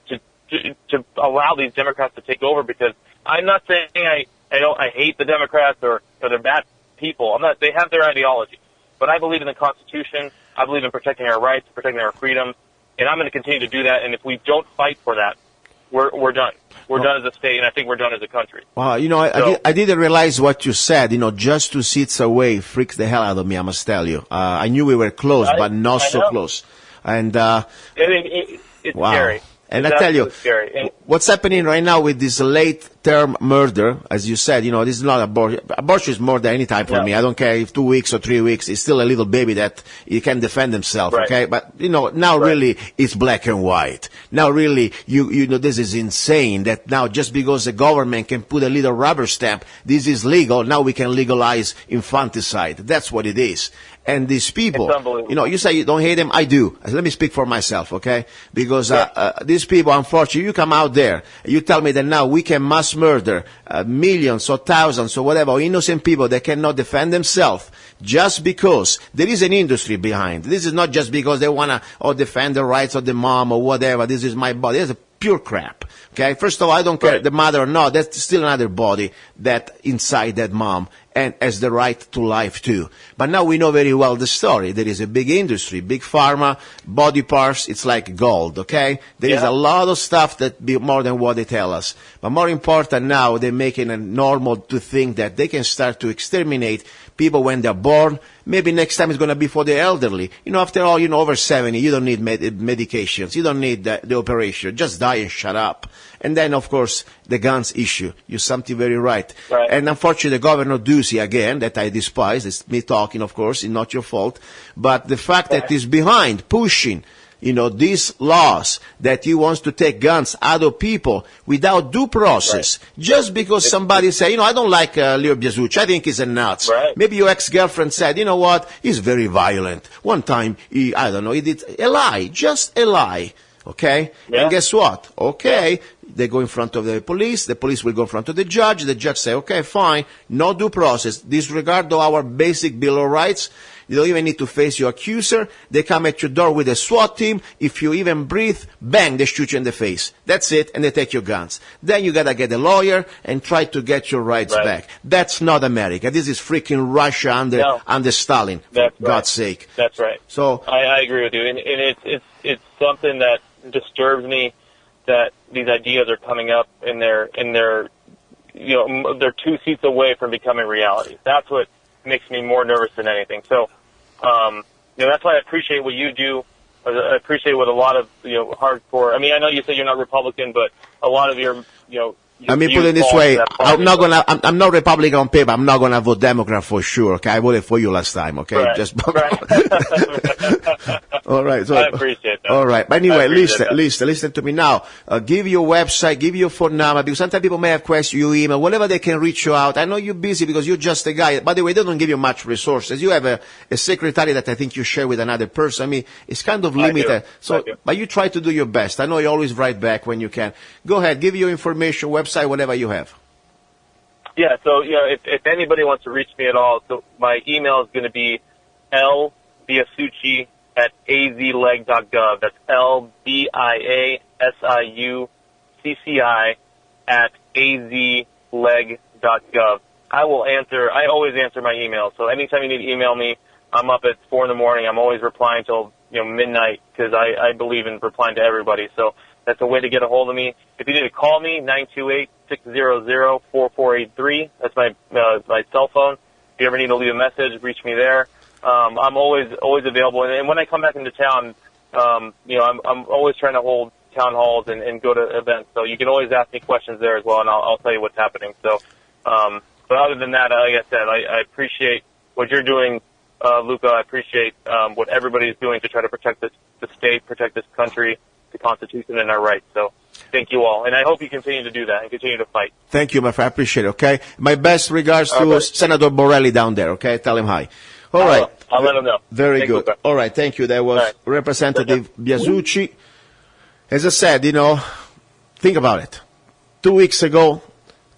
F: to allow these Democrats to take over, because I'm not saying I hate the Democrats or they're bad people. They have their ideology. But I believe in the Constitution. I believe in protecting our rights, protecting our freedoms, and I'm going to continue to do that. And if we don't fight for that, we're done. We're done as a state, and I think we're done as a country.
C: Wow, I didn't realize what you said. Just 2 seats away freaks the hell out of me, I must tell you. I knew we were close, but not so close. And
F: it's
C: wow.
F: Scary.
C: And
F: it's
C: I tell you,
F: scary.
C: what's happening right now with this late-term murder, as you said, this is not abortion. Abortion is more than any time for me. I don't care if 2 weeks or 3 weeks. It's still a little baby that he can defend himself, okay? But, now really it's black and white. Now really, this is insane that now just because the government can put a little rubber stamp, this is legal, now we can legalize infanticide. That's what it is. And these people, you say you don't hate them. I do. Let me speak for myself, okay? Because these people, unfortunately, you come out there. You tell me that now we can mass murder millions or thousands or whatever, or innocent people that cannot defend themselves just because there is an industry behind. This is not just because they want to defend the rights of the mom or whatever. This is my body. This is pure crap. Okay, first of all, I don't care the mother or not. That's still another body that inside that mom and has the right to life too. But now we know very well the story. There is a big industry, big pharma, body parts. It's like gold. Okay, there is a lot of stuff that be more than what they tell us. But more important now, they're making it normal to think that they can start to exterminate people when they're born. Maybe next time it's going to be for the elderly. After all, over 70, you don't need medications. You don't need the operation. Just die and shut up. And then, of course, the guns issue. You're something very right. And unfortunately, Governor Ducey, again, that I despise, it's me talking, of course, it's not your fault. But the fact that he's behind, pushing, these laws that he wants to take guns out of people without due process, just because somebody say, I don't like Leo Biasucci, I think he's a nuts. Maybe your ex-girlfriend said, you know what, he's very violent. One time, he did a lie, just a lie. Okay? And guess what? Okay, they go in front of the police will go in front of the judge say, okay, fine, no due process, disregard of our basic Bill of Rights. You don't even need to face your accuser. They come at your door with a SWAT team. If you even breathe, bang, they shoot you in the face. That's it, and they take your guns. Then you gotta get a lawyer and try to get your rights back. That's not America. This is freaking Russia under Stalin, for God's sake.
F: That's right.
C: So
F: I agree with you, and it's something that disturbs me that these ideas are coming up and they're 2 seats away from becoming reality. That's what makes me more nervous than anything. So, that's why I appreciate what you do. I appreciate what a lot of, hardcore, I know you say you're not Republican, but a lot of your,
C: let me put it this way. I'm not Republican on paper. I'm not gonna vote Democrat for sure. Okay, I voted for you last time. Okay, all right. So,
F: I appreciate that.
C: All right. But anyway, listen to me now. Give your website, give your phone number, because sometimes people may have questions, you email, whatever they can reach you out. I know you're busy because you're just a guy. By the way, they don't give you much resources. You have a secretary that I think you share with another person. It's kind of limited. But you try to do your best. I know you always write back when you can. Go ahead, give your information, website, whatever you have.
F: Yeah, so, if anybody wants to reach me at all, so my email is going to be lbiasucci at azleg.gov. That's LBIASIUCCI at azleg.gov. I always answer my email. So anytime you need to email me, I'm up at 4 in the morning. I'm always replying till, midnight, because I believe in replying to everybody. So that's a way to get a hold of me. If you need to call me, 928-600-4483. That's my cell phone. If you ever need to leave a message, reach me there. I'm always available. And when I come back into town, I'm always trying to hold town halls and go to events. So you can always ask me questions there as well, and I'll tell you what's happening. So, but other than that, like I said, I appreciate what you're doing, Luca. I appreciate what everybody's doing to try to protect the state, protect this country, the Constitution, and our rights. So thank you all. And I hope you continue to do that and continue to fight.
C: Thank you, my friend. I appreciate it, okay? My best regards to Senator Borelli down there, okay? Tell him hi. All right.
F: I'll let him know.
C: Very good. Luca. All right. Thank you. That was Representative Biasucci. As I said, think about it. 2 weeks ago,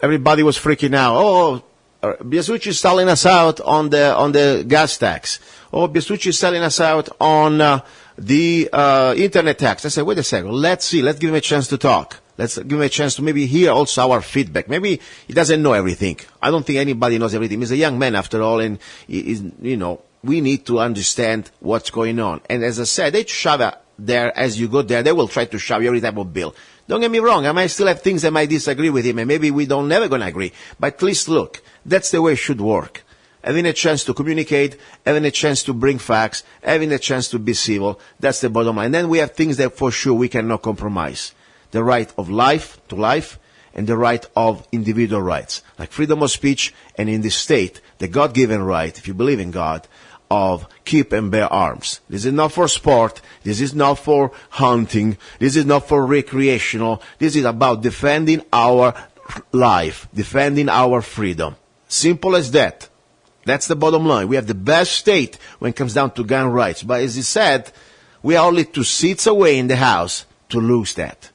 C: everybody was freaking out. Oh, Biasucci is selling us out on the gas tax. Oh, Biasucci is selling us out on the internet tax. I said, wait a second. Let's see. Let's give him a chance to talk. Let's give him a chance to maybe hear also our feedback. Maybe he doesn't know everything. I don't think anybody knows everything. He's a young man after all, and we need to understand what's going on. And as I said, they shove there as you go there. They will try to shove you every type of bill. Don't get me wrong. I might still have things I might disagree with him, and maybe we don't never going to agree. But at least look, that's the way it should work. Having a chance to communicate, having a chance to bring facts, having a chance to be civil. That's the bottom line. And then we have things that for sure we cannot compromise. The right of life to life and the right of individual rights, like freedom of speech, and in this state, the God-given right, if you believe in God, of keep and bear arms. This is not for sport. This is not for hunting. This is not for recreational. This is about defending our life, defending our freedom. Simple as that. That's the bottom line. We have the best state when it comes down to gun rights. But as he said, we are only 2 seats away in the House to lose that.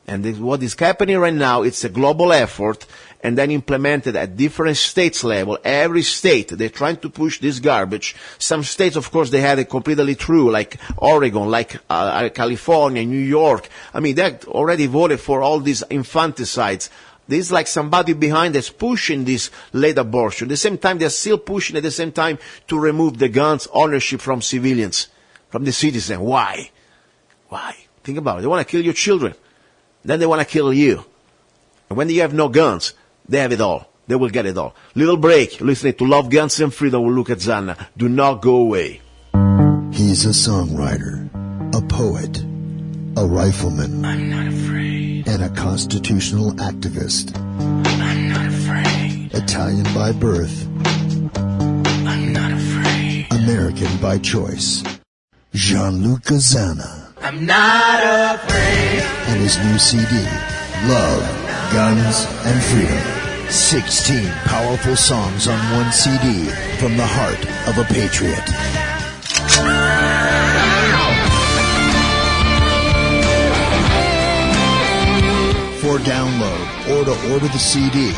C: And what is happening right now, it's a global effort and then implemented at different states level. Every state, they're trying to push this garbage. Some states, of course, they had it completely true, like Oregon, like California, New York. I mean, they already voted for all these infanticides. There's like somebody behind that's pushing this late abortion. At the same time, they're still pushing at the same time to remove the guns ownership from civilians, from the citizen. Why? Why? Think about it. They want to kill your children. Then they want to kill you. And when you have no guns, they have it all. They will get it all. Little break. Listening to Love, Guns, and Freedom with luca-zanna. Do not go away.
D: He's a songwriter, a poet, a rifleman.
E: I'm not afraid.
D: And a constitutional activist.
E: I'm not afraid.
D: Italian by birth.
E: I'm not afraid.
D: American by choice. Gianluca Zanna.
E: I'm not afraid.
D: And his new CD, Love, Guns, and Freedom. 16 powerful songs on one CD from the heart of a patriot. For download or to order the CD,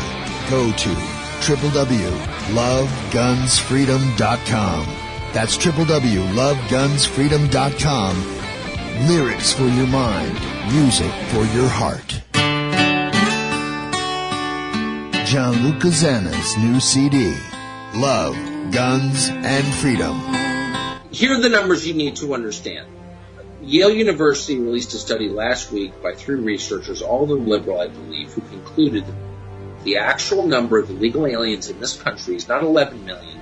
D: go to www.lovegunsfreedom.com. That's www.lovegunsfreedom.com. Lyrics for your mind, music for your heart. Gianluca Zanna's new CD, Love, Guns, and Freedom.
G: Here are the numbers you need to understand. Yale University released a study last week by 3 researchers, all of them liberal, I believe, who concluded that the actual number of illegal aliens in this country is not 11 million.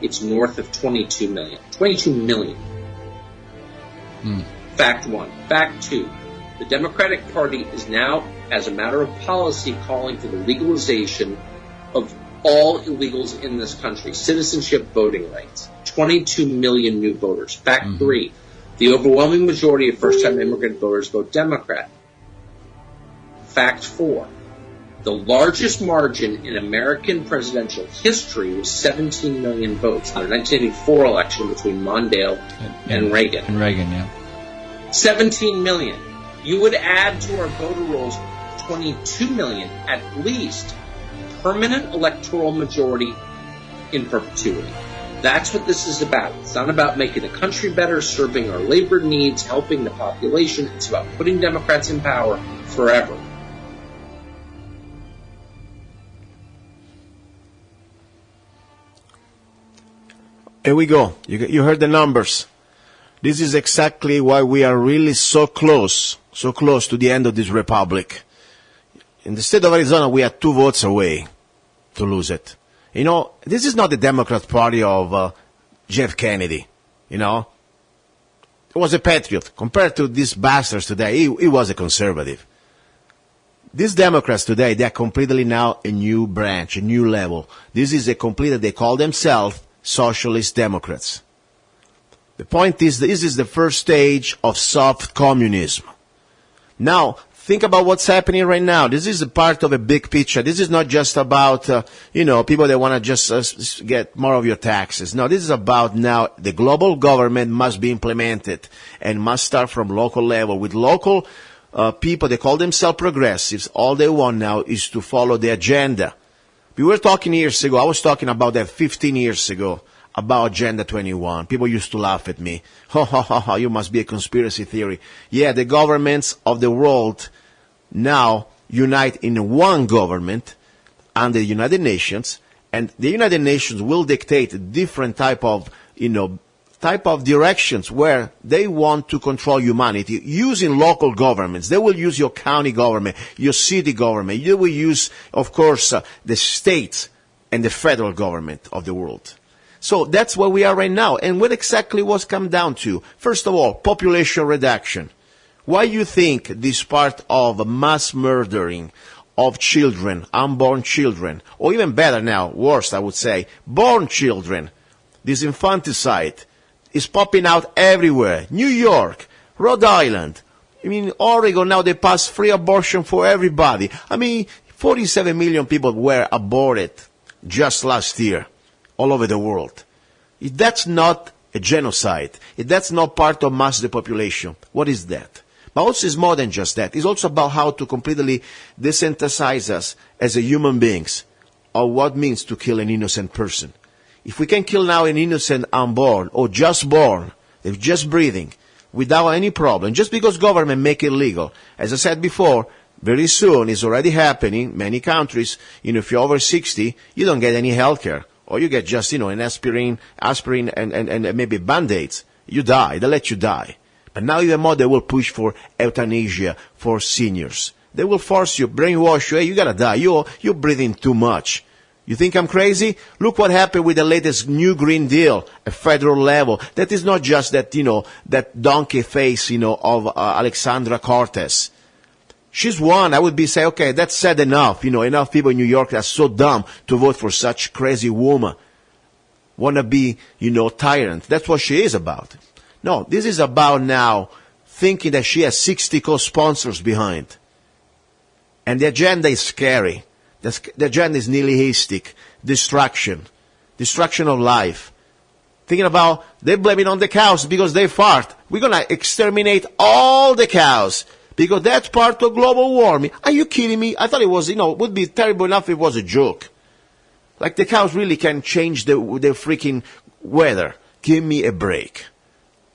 G: It's north of 22 million. 22 million. Fact 1. Fact 2. The Democratic Party is now, as a matter of policy, calling for the legalization of all illegals in this country. Citizenship voting rights. 22 million new voters. Fact 3. The overwhelming majority of first-time immigrant voters vote Democrat. Fact 4. The largest margin in American presidential history was 17 million votes in the 1984 election between Mondale and Reagan.
H: And Reagan, yeah.
G: 17 million. You would add to our voter rolls 22 million at least permanent electoral majority in perpetuity. That's what this is about. It's not about making the country better, serving our labor needs, helping the population. It's about putting Democrats in power forever.
C: Here we go. You heard the numbers. This is exactly why we are really so close to the end of this republic. In the state of Arizona, we are 2 votes away to lose it. You know, this is not the Democrat Party of Jeff Kennedy, you know. He was a patriot. Compared to these bastards today, he was a conservative. These Democrats today, they are completely now a new branch, a new level. This is a complete, they call themselves socialist Democrats. The point is, this is the first stage of soft communism. Now, think about what's happening right now. This is a part of a big picture. This is not just about, people that want to just get more of your taxes. No, this is about now the global government must be implemented and must start from local level with local people. They call themselves progressives. All they want now is to follow the agenda. We were talking years ago. I was talking about that 15 years ago. About Agenda 21. People used to laugh at me. You must be a conspiracy theory. Yeah, the governments of the world now unite in one government under the United Nations, and the United Nations will dictate different type of directions where they want to control humanity using local governments. They will use your county government, your city government. They will use, of course, the states and the federal government of the world. So that's where we are right now. And what exactly was come down to? First of all, population reduction. Why you think this part of mass murdering of children, unborn children, or even better now, worse I would say, born children, this infanticide is popping out everywhere. New York, Rhode Island, Oregon now they pass free abortion for everybody. 47 million people were aborted just last year. All over the world. If that's not a genocide, if that's not part of mass depopulation, what is that? But also it's more than just that. It's also about how to completely desensitize us as a human beings of what it means to kill an innocent person. If we can kill now an innocent unborn or just born, they're just breathing, without any problem, just because government make it legal. As I said before, very soon, it's already happening, many countries, if you're over 60, you don't get any health care. Or you get just, an aspirin and maybe Band-Aids. You die, they let you die. But now even more, they will push for euthanasia for seniors. They will force you, brainwash you, hey, you gotta die, you're breathing too much. You think I'm crazy? Look what happened with the latest new Green Deal at federal level. That is not just that, that donkey face, of Alexandra Cortez. She's won. I would say, okay, that's sad enough. Enough people in New York are so dumb to vote for such crazy woman. Wanna be, tyrant. That's what she is about. No, this is about now thinking that she has 60 co-sponsors behind. And the agenda is scary. The agenda is nihilistic, destruction of life. Thinking about, they blame it on the cows because they fart. We're going to exterminate all the cows because that's part of global warming. Are you kidding me? I thought it was, would be terrible enough if it was a joke. Like the cows really can change the freaking weather. Give me a break.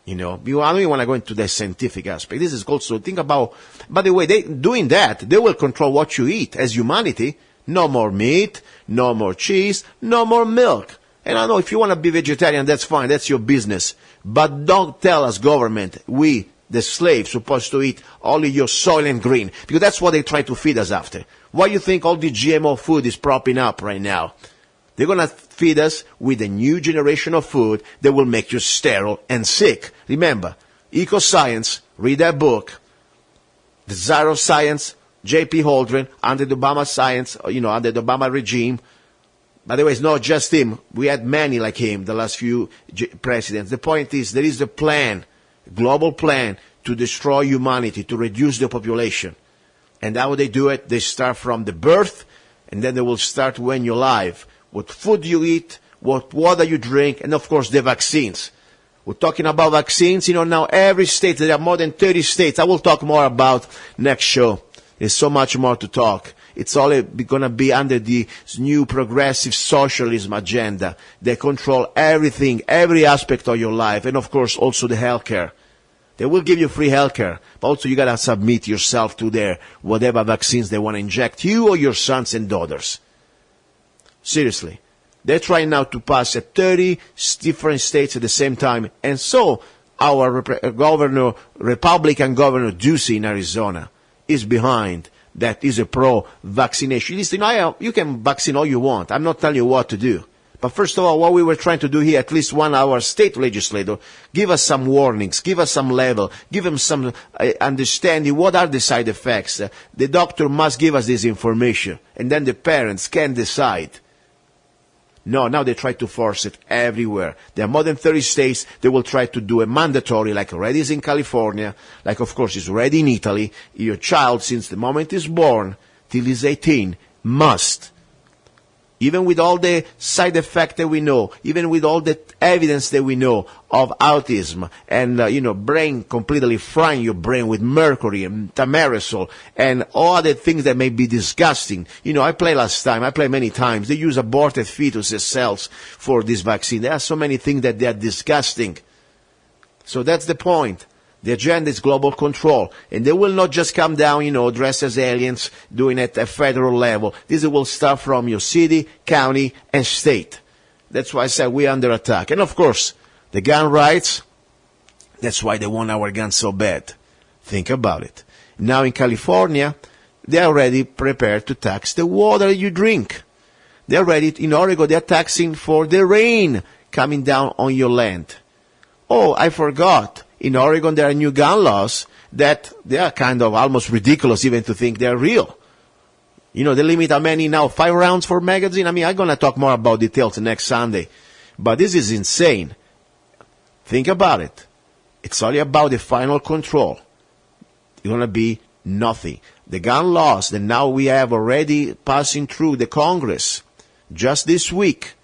C: I don't even want to go into the scientific aspect. This is also, think about, by the way, doing that, they will control what you eat as humanity. No more meat, no more cheese, no more milk. And I know if you want to be vegetarian, that's fine, that's your business. But don't tell us, government, we, the slaves, supposed to eat only your soil and green. Because that's what they try to feed us after. Why do you think all the GMO food is propping up right now? They're going to feed us with a new generation of food that will make you sterile and sick. Remember, Eco-Science, read that book. The Czar of Science, J.P. Holdren, under the Obama science, under the Obama regime. By the way, it's not just him. We had many like him, the last few presidents. The point is, there is a plan, a global plan to destroy humanity, to reduce the population. And how they do it? They start from the birth, and then they will start when you're alive. What food you eat, what water you drink, and of course the vaccines. We're talking about vaccines, now every state, there are more than 30 states. I will talk more about next show. There's so much more to talk. It's all going to be under the new progressive socialism agenda. They control everything, every aspect of your life, and of course also the healthcare. They will give you free healthcare, but also you got to submit yourself to their whatever vaccines they want to inject you or your sons and daughters. Seriously. They're trying now to pass at 30 different states at the same time, and so our Republican Governor Ducey in Arizona is behind that, is a pro-vaccination. Listen, you can vaccine all you want. I'm not telling you what to do. But first of all, what we were trying to do here, at least one our state legislator, give us some warnings, give us some level, give them some understanding what are the side effects. The doctor must give us this information, and then the parents can decide. No, now they try to force it everywhere. There are more than 30 states. They will try to do a mandatory, like already is in California, like of course is already in Italy. Your child, since the moment is born till he's 18, must. Even with all the side effects that we know, even with all the evidence that we know of autism and, brain completely frying your brain with mercury and thimerosal and all other things that may be disgusting. I played many times. They use aborted fetuses cells for this vaccine. There are so many things that they are disgusting. So that's the point. The agenda is global control. And they will not just come down, dressed as aliens, doing it at federal level. This will start from your city, county, and state. That's why I said we're under attack. And of course, the gun rights, that's why they want our guns so bad. Think about it. Now in California, they're already prepared to tax the water you drink. They're ready, in Oregon, they're taxing for the rain coming down on your land. Oh, I forgot. In Oregon, there are new gun laws that they are kind of almost ridiculous even to think they're real. They limit how many now, 5 rounds for magazine? I'm going to talk more about details next Sunday. But this is insane. Think about it. It's only about the final control. It's going to be nothing. The gun laws that now we have already passing through the Congress, just this week,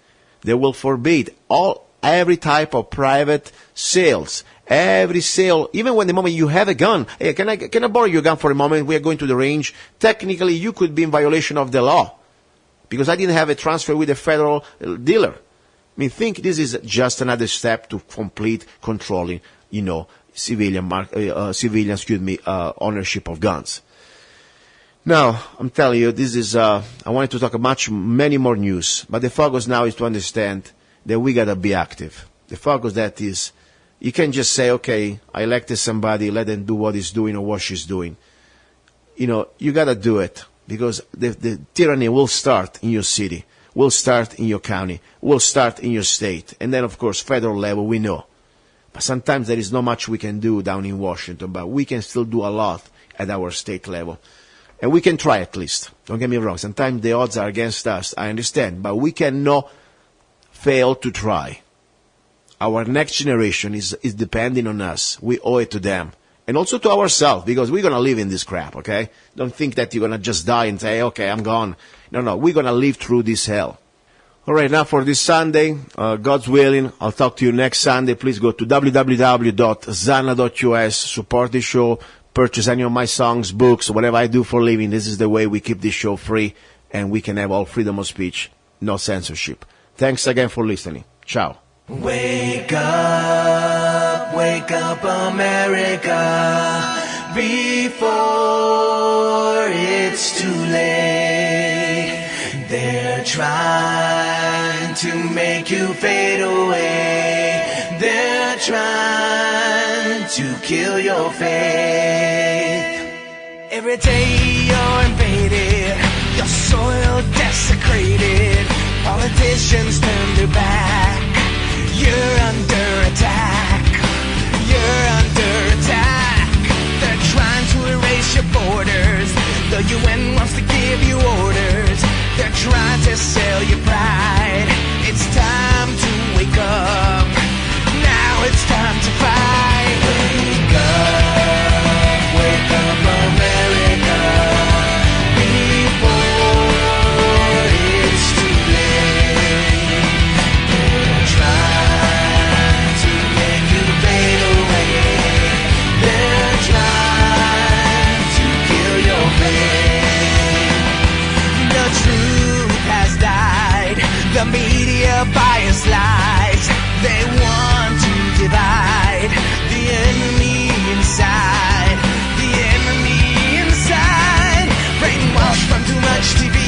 C: they will forbid all every type of private sales. Every sale, even when the moment you have a gun, hey, can I borrow your gun for a moment? We are going to the range. Technically, you could be in violation of the law because I didn't have a transfer with a federal dealer. I mean, think this is just another step to complete controlling, civilian ownership of guns. Now, I'm telling you, this is, I wanted to talk many more news, but the focus now is to understand that we gotta be active. The focus that is, you can't just say, okay, I elected somebody, let them do what he's doing or what she's doing. You gotta do it because the tyranny will start in your city, will start in your county, will start in your state, and then of course federal level we know. But sometimes there is not much we can do down in Washington, but we can still do a lot at our state level. And we can try at least. Don't get me wrong. Sometimes the odds are against us. I understand. But we cannot fail to try. Our next generation is depending on us. We owe it to them. And also to ourselves, because we're going to live in this crap, okay? Don't think that you're going to just die and say, okay, I'm gone. No, we're going to live through this hell. All right, now for this Sunday, God's willing, I'll talk to you next Sunday. Please go to www.zanna.us, support the show, purchase any of my songs, books, whatever I do for a living. This is the way we keep this show free, and we can have all freedom of speech, no censorship. Thanks again for listening. Ciao.
E: Wake up, America, before it's too late. They're trying to make you fade away. They're trying to kill your faith. Every day you're invaded, your soil desecrated. Politicians turn their back. You're under attack. You're under attack. They're trying to erase your borders. The UN wants to give you orders. They're trying to sell your pride. It's time to wake up. Now it's time to fight. Wake up, America, before it's too late. They're trying to make you fade away. They're trying to kill your faith. The truth has died. The media bias lies. They want to divide the enemy inside. The enemy inside. Brainwashed from too much TV.